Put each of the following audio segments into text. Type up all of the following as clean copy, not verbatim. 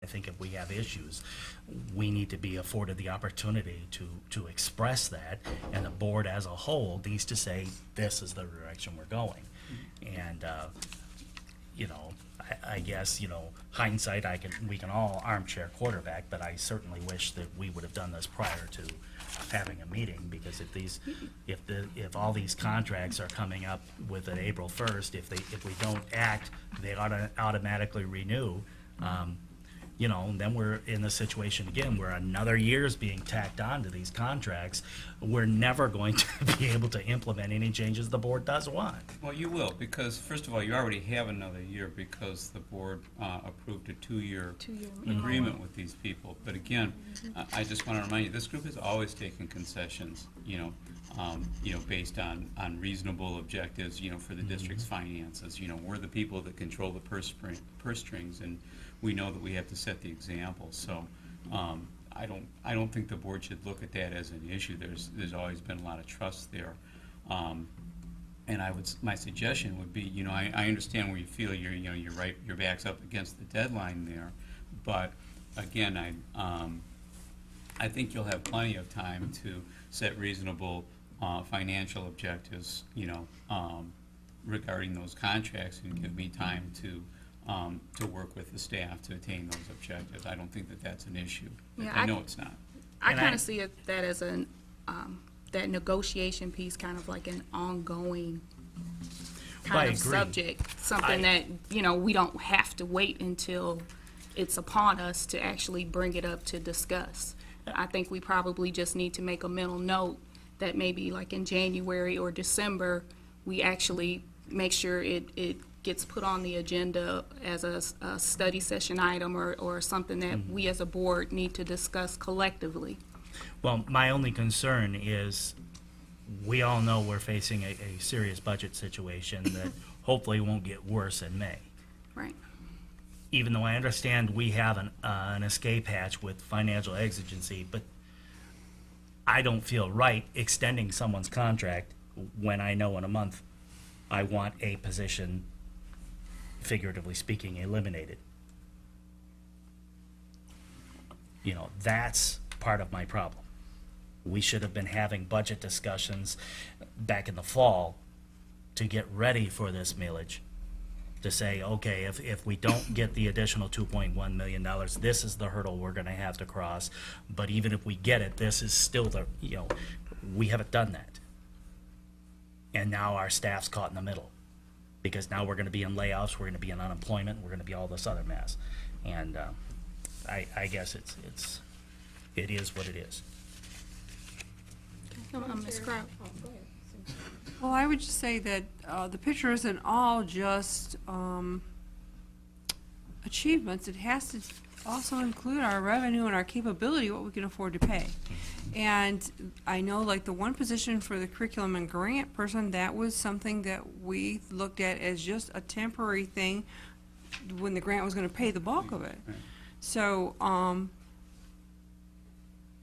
I think if we have issues, we need to be afforded the opportunity to express that, and the board as a whole needs to say, this is the direction we're going. And, you know, I guess, you know, hindsight, we can all armchair quarterback, but I certainly wish that we would have done this prior to having a meeting, because if all these contracts are coming up with an April 1st, if we don't act, they automatically renew. You know, and then we're in the situation again where another year is being tacked on to these contracts. We're never going to be able to implement any changes the board does want. Well, you will, because first of all, you already have another year because the board approved a two-year agreement with these people. But again, I just want to remind you, this group has always taken concessions, you know, based on reasonable objectives, you know, for the district's finances. You know, we're the people that control the purse strings, and we know that we have to set the example. So I don't think the board should look at that as an issue. There's always been a lot of trust there. And my suggestion would be, you know, I understand where you feel you're right, your back's up against the deadline there, but again, I think you'll have plenty of time to set reasonable financial objectives, you know, regarding those contracts, and give me time to work with the staff to attain those objectives. I don't think that that's an issue. Yeah, I know it's not. I kind of see that as that negotiation piece, kind of like an ongoing kind of subject, something that, you know, we don't have to wait until it's upon us to actually bring it up to discuss. I think we probably just need to make a mental note that maybe like in January or December, we actually make sure it gets put on the agenda as a study session item or something that we as a board need to discuss collectively. Well, my only concern is we all know we're facing a serious budget situation that hopefully won't get worse in May. Right. Even though I understand we have an escape hatch with financial exigency, but I don't feel right extending someone's contract when I know in a month I want a position, figuratively speaking, eliminated. You know, that's part of my problem. We should have been having budget discussions back in the fall to get ready for this millage, to say, okay, if we don't get the additional $2.1 million, this is the hurdle we're going to have to cross. But even if we get it, this is still the, you know, we haven't done that. And now our staff's caught in the middle, because now we're going to be in layoffs, we're going to be in unemployment, we're going to be all this other mess. And I guess it is what it is. Ms. Kraut. Well, I would just say that the picture isn't all just achievements. It has to also include our revenue and our capability, what we can afford to pay. And I know, like, the one position for the curriculum and grant person, that was something that we looked at as just a temporary thing when the grant was going to pay the bulk of it. So,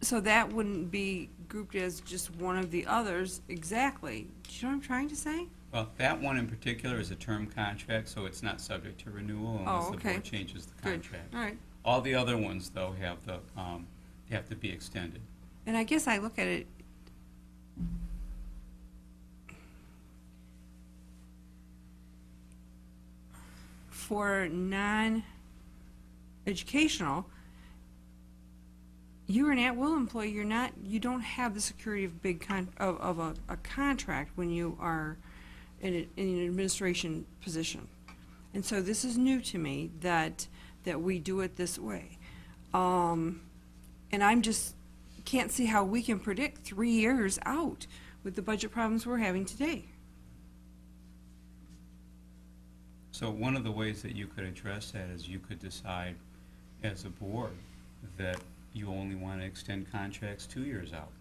so that wouldn't be grouped as just one of the others exactly. Do you know what I'm trying to say? Well, that one in particular is a term contract, so it's not subject to renewal unless the board changes the contract. Good. All right. All the other ones, though, have to be extended. And I guess I look at it, for non-educational, you're an at-will employee. You don't have the security of a contract when you are in an administration position. And so this is new to me that we do it this way. And I'm just can't see how we can predict 3 years out with the budget problems we're having today. So one of the ways that you could address that is you could decide as a board that you only want to extend contracts 2 years out.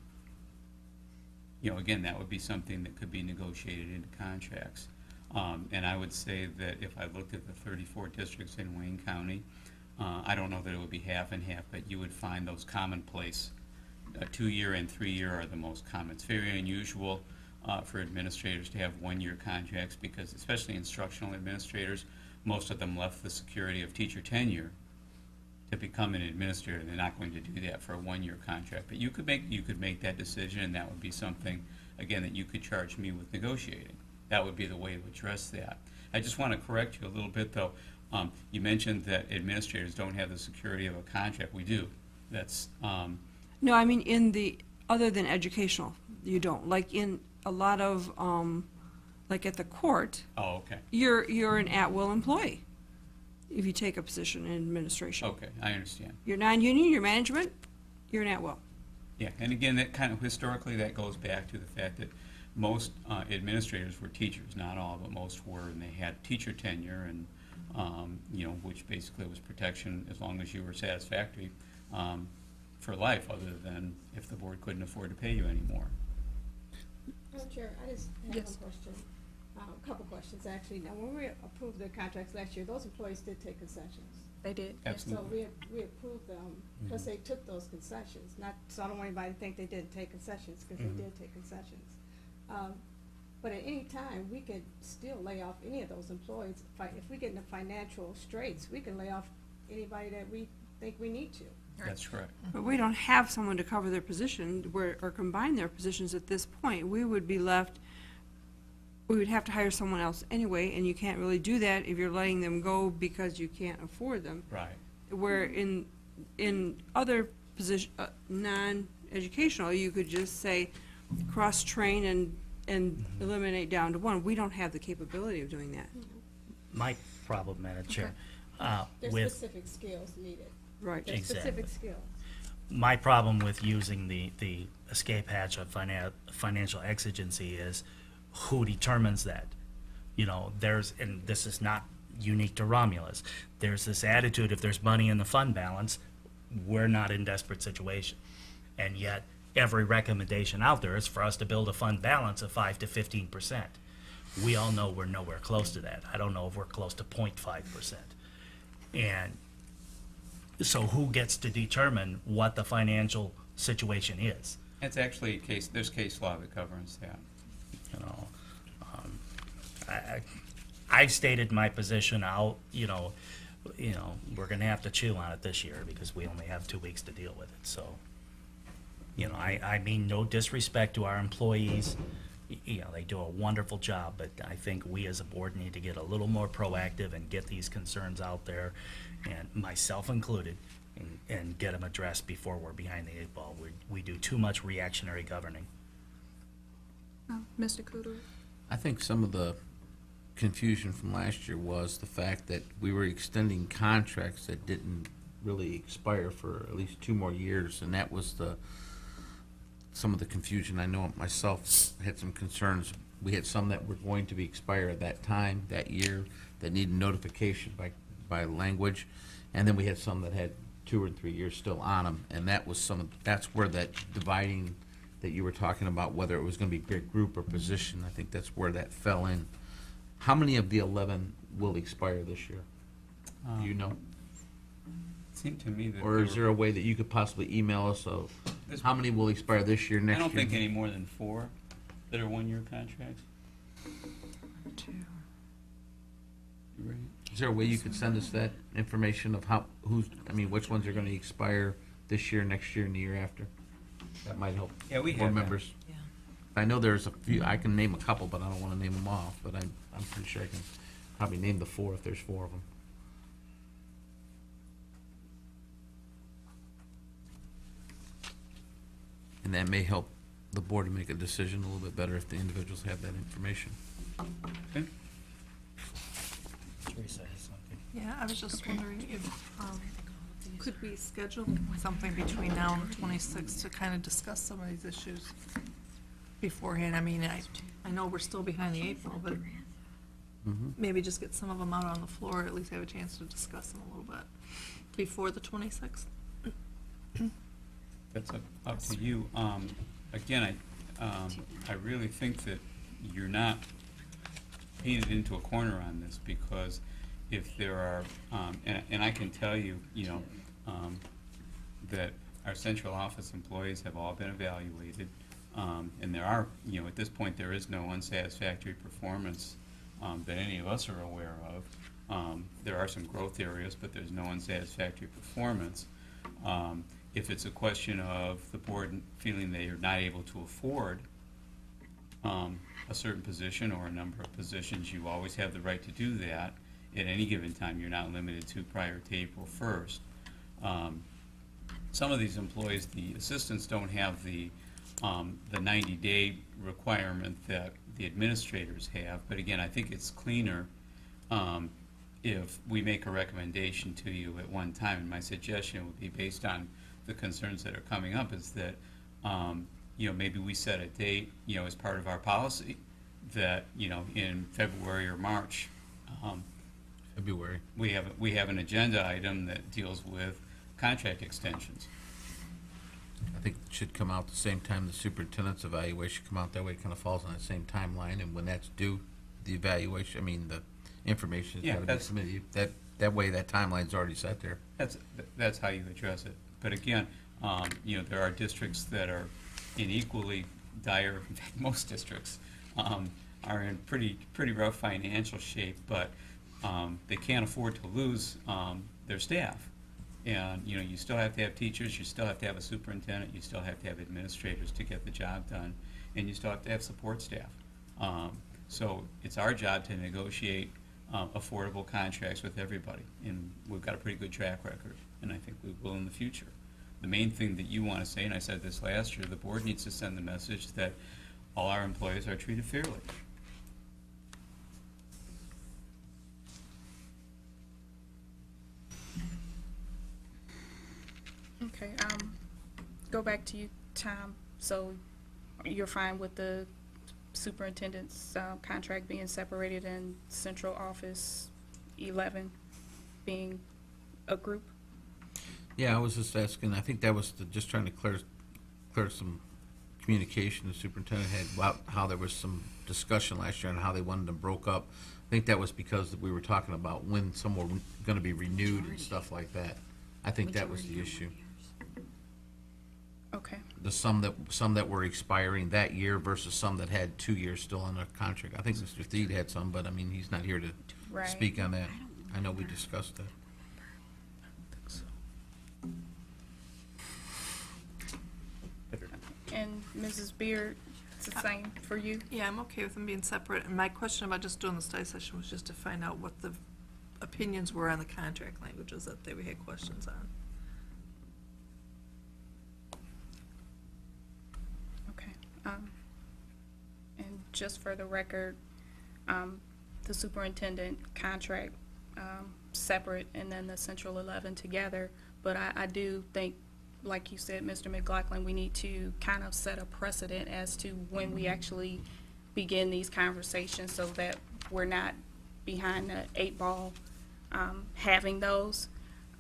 You know, again, that would be something that could be negotiated into contracts. And I would say that if I looked at the 34 districts in Wayne County, I don't know that it would be half and half, but you would find those commonplace. 2-year and 3-year are the most common. It's very unusual for administrators to have 1-year contracts, because especially instructional administrators, most of them left the security of teacher tenure to become an administrator, they're not going to do that for a one-year contract. But you could make that decision, and that would be something, again, that you could charge me with negotiating. That would be the way to address that. I just want to correct you a little bit, though. You mentioned that administrators don't have the security of a contract. We do. That's, No, I mean, in the, other than educational, you don't. Like in a lot of, like at the court, oh, okay. you're an at-will employee if you take a position in administration. Okay, I understand. You're non-union, you're management, you're an at-will. Yeah, and again, that kind of historically, that goes back to the fact that most administrators were teachers, not all, but most were, and they had teacher tenure, and you know, which basically was protection as long as you were satisfactory for life, other than if the board couldn't afford to pay you anymore. Madam Chair, I just have Yes. one question, a couple questions, actually. Now, when we approved the contracts last year, those employees did take concessions. They did. Absolutely. So we approved them, because they took those concessions, not, so I don't want anybody to think they didn't take concessions, because they did take concessions. But at any time, we could still lay off any of those employees. If we get into financial straits, we can lay off anybody that we think we need to. That's correct. But we don't have someone to cover their position or combine their positions at this point. We would be left, we would have to hire someone else anyway, and you can't really do that if you're letting them go because you can't afford them. Right. Where in other position, non-educational, you could just say cross-train and eliminate down to one. We don't have the capability of doing that. My problem, Madam Chair, There's with, specific skills needed. Right. There's specific Exactly. skills. my problem with using the escape hatch of financial exigency is who determines that? You know, and this is not unique to Romulus, there's this attitude, if there's money in the fund balance, we're not in desperate situation. And yet, every recommendation out there is for us to build a fund balance of 5 to 15%. We all know we're nowhere close to that. I don't know if we're close to 0.5%. And so who gets to determine what the financial situation is? It's actually there's case law that governs that. You know, I've stated my position out, you know, we're gonna have to chew on it this year because we only have 2 weeks to deal with it, so. You know, I mean, no disrespect to our employees, you know, they do a wonderful job, but I think we as a board need to get a little more proactive and get these concerns out there, and myself included, and get them addressed before we're behind the 8 ball. We do too much reactionary governing. Mr. Kudu? I think some of the confusion from last year was the fact that we were extending contracts that didn't really expire for at least 2 more years, and that was some of the confusion. I know myself had some concerns. We had some that were going to be expire at that time, that year, that needed notification by language, and then we had some that had 2 or 3 years still on them, and that's where that dividing that you were talking about, whether it was going to be big group or position, I think that's where that fell in. How many of the 11 will expire this year? Do you know? It seemed to me that Or is there a way that you could possibly email us of how many will expire this year, I next year? don't think any more than 4 that are 1-year contracts. Right. Is there a way you could send us that information of which ones are going to expire this year, next year, and the year after? That might help Yeah, we board have that. members. I know there's a few, I can name a couple, but I don't want to name them off, but I'm pretty sure I can probably name the 4 if there's 4 of them. And that may help the board to make a decision a little bit better if the individuals have that information. Okay. Teresa has something. Yeah, I was just wondering if, could we schedule something between now and the 26th to kind of discuss some of these issues beforehand? I mean, I know we're still behind the 8 ball, but maybe just get some of them out on the floor, at least have a chance to discuss them a little bit before the 26th. That's up to you. Again, I really think that you're not painted into a corner on this, because if there are, and I can tell you, that our central office employees have all been evaluated, and there are, at this point, there is no unsatisfactory performance that any of us are aware of. there are some growth areas, but there's no unsatisfactory performance. If it's a question of the board feeling they are not able to afford a certain position or a number of positions, you always have the right to do that at any given time. You're not limited to prior to April 1st. Some of these employees, the assistants, don't have the 90-day requirement that the administrators have. But again, I think it's cleaner if we make a recommendation to you at one time. And my suggestion would be, based on the concerns that are coming up, is that maybe we set a date, as part of our policy, that in February or March, February. we have an agenda item that deals with contract extensions. I think it should come out the same time the superintendent's evaluation come out. That way it kind of falls on the same timeline, and when that's due, the evaluation, the information's Yeah, got to be that's- submitted. That way that timeline's already set there. That's how you address it. But again, there are districts that are in equally dire, in fact, most districts are in pretty rough financial shape, but they can't afford to lose their staff. And, you still have to have teachers, you still have to have a superintendent, you still have to have administrators to get the job done, and you still have to have support staff. So it's our job to negotiate affordable contracts with everybody, and we've got a pretty good track record, and I think we will in the future. The main thing that you want to say, and I said this last year, the board needs to send the message that all our employees are treated fairly. Okay, go back to you, Tom. So you're fine with the superintendent's contract being separated and central office 11 being a group? Yeah, I was just asking, I think that was just trying to clear some communication the superintendent had about how there was some discussion last year on how they wanted them broke up. I think that was because we were talking about when some were going to be renewed and stuff like that. I think that was the issue. Okay, Some that were expiring that year versus some that had 2 years still on their contract. I think Mr. Thede had some, but he's not here to right. speak on that. I know we discussed that. And Mrs. Beard, it's the same for you? Yeah, I'm okay with them being separate, and my question about just doing the study session was just to find out what the opinions were on the contract languages that we had questions on. Okay. And just for the record, the superintendent contract, separate, and then the central 11 together. But I do think, like you said, Mr. McLaughlin, we need to kind of set a precedent as to when we actually begin these conversations so that we're not behind the 8 ball having those.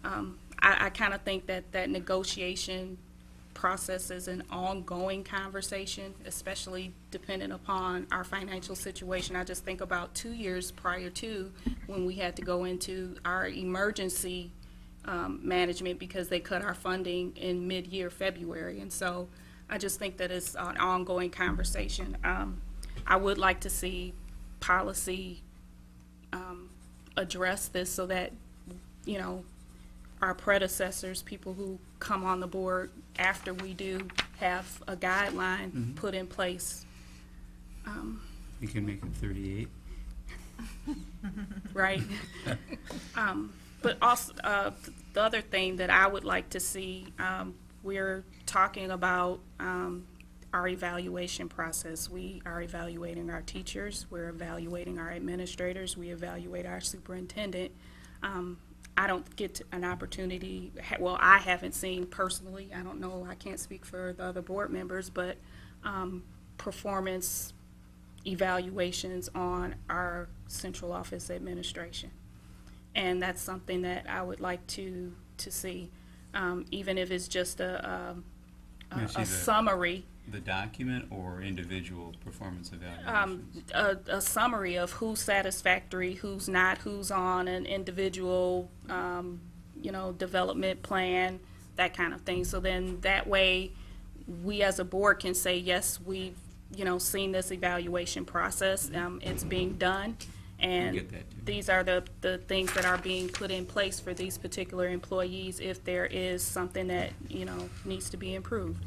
I kind of think that negotiation process is an ongoing conversation, especially dependent upon our financial situation. I just think about 2 years prior to when we had to go into our emergency management because they cut our funding in mid-year February. And so I just think that it's an ongoing conversation. I would like to see policy address this so that, our predecessors, people who come on the board after we do, have a guideline put in place. You can make it 38. Right? But also, the other thing that I would like to see, we're talking about our evaluation process. We are evaluating our teachers, we're evaluating our administrators, we evaluate our superintendent. I don't get an opportunity, well, I haven't seen personally, I don't know, I can't speak for the other board members, but performance evaluations on our central office administration. And that's something that I would like to see, even if it's just a summary. The document or individual performance evaluations? A summary of who's satisfactory, who's not, who's on an individual, development plan, that kind of thing. So then that way, we as a board can say, yes, we've, seen this evaluation process, it's being done, And get that, too. these are the things that are being put in place for these particular employees if there is something that, you know, needs to be improved.